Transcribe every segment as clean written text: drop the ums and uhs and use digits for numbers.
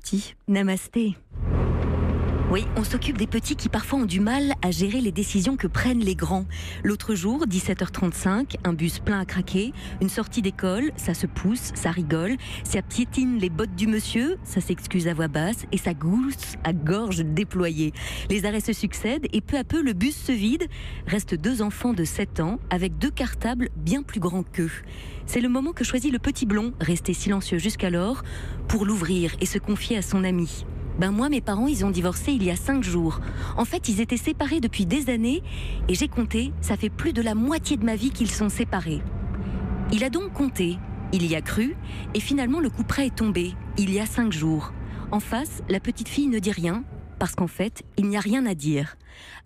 petits. Namasté. Oui, on s'occupe des petits qui parfois ont du mal à gérer les décisions que prennent les grands. L'autre jour, 17h35, un bus plein à craquer, une sortie d'école, ça se pousse, ça rigole, ça piétine les bottes du monsieur, ça s'excuse à voix basse et ça gousse à gorge déployée. Les arrêts se succèdent et peu à peu le bus se vide. Restent 2 enfants de 7 ans avec 2 cartables bien plus grands qu'eux. C'est le moment que choisit le petit blond, resté silencieux jusqu'alors, pour l'ouvrir et se confier à son ami. Moi, mes parents, ils ont divorcé il y a 5 jours. En fait, ils étaient séparés depuis des années et j'ai compté, ça fait plus de la moitié de ma vie qu'ils sont séparés. Il a donc compté, il y a cru et finalement le coup près est tombé, il y a 5 jours. En face, la petite fille ne dit rien parce qu'en fait, il n'y a rien à dire.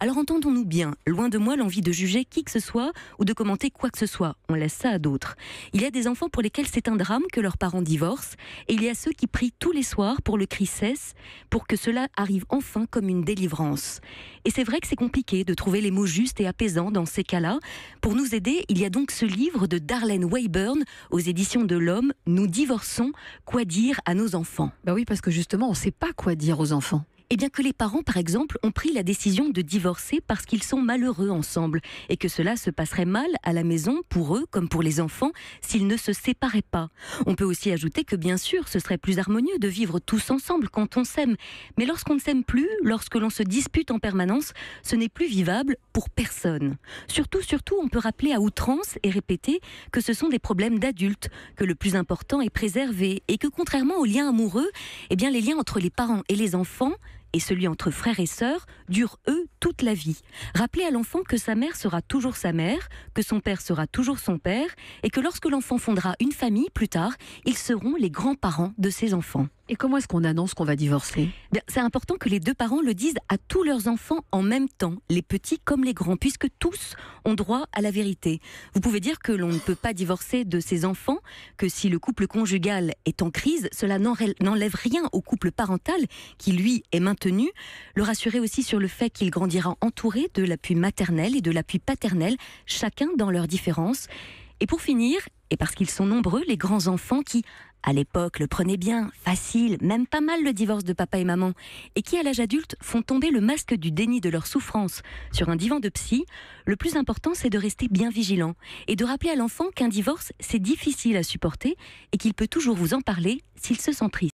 Alors entendons-nous bien, loin de moi l'envie de juger qui que ce soit ou de commenter quoi que ce soit. On laisse ça à d'autres. Il y a des enfants pour lesquels c'est un drame que leurs parents divorcent et il y a ceux qui prient tous les soirs pour le cri cesse, pour que cela arrive enfin comme une délivrance. Et c'est vrai que c'est compliqué de trouver les mots justes et apaisants dans ces cas-là. Pour nous aider, il y a donc ce livre de Darlene Wayburn aux éditions de l'Homme, Nous divorçons, quoi dire à nos enfants. Oui, parce que justement, on ne sait pas quoi dire aux enfants. Eh bien que les parents, par exemple, ont pris la décision de divorcer parce qu'ils sont malheureux ensemble et que cela se passerait mal à la maison pour eux comme pour les enfants s'ils ne se séparaient pas. On peut aussi ajouter que bien sûr, ce serait plus harmonieux de vivre tous ensemble quand on s'aime. Mais lorsqu'on ne s'aime plus, lorsque l'on se dispute en permanence, ce n'est plus vivable pour personne. Surtout, on peut rappeler à outrance et répéter que ce sont des problèmes d'adultes, que le plus important est préservé et que contrairement aux liens amoureux, les liens entre les parents et les enfants et celui entre frères et sœurs durent, eux, toute la vie. Rappeler à l'enfant que sa mère sera toujours sa mère, que son père sera toujours son père, et que lorsque l'enfant fondera une famille, plus tard, ils seront les grands-parents de ses enfants. Et comment est-ce qu'on annonce qu'on va divorcer ? C'est important que les 2 parents le disent à tous leurs enfants en même temps, les petits comme les grands, puisque tous ont droit à la vérité. Vous pouvez dire que l'on ne peut pas divorcer de ses enfants, que si le couple conjugal est en crise, cela n'enlève rien au couple parental qui, lui, est maintenu. Le rassurer aussi sur le fait qu'il grandira entouré de l'appui maternel et de l'appui paternel, chacun dans leurs différences. Et pour finir, et parce qu'ils sont nombreux, les grands-enfants qui, à l'époque, le prenaient bien, facile, même pas mal le divorce de papa et maman, et qui, à l'âge adulte, font tomber le masque du déni de leur souffrance sur un divan de psy, le plus important, c'est de rester bien vigilant et de rappeler à l'enfant qu'un divorce, c'est difficile à supporter et qu'il peut toujours vous en parler s'il se sent triste.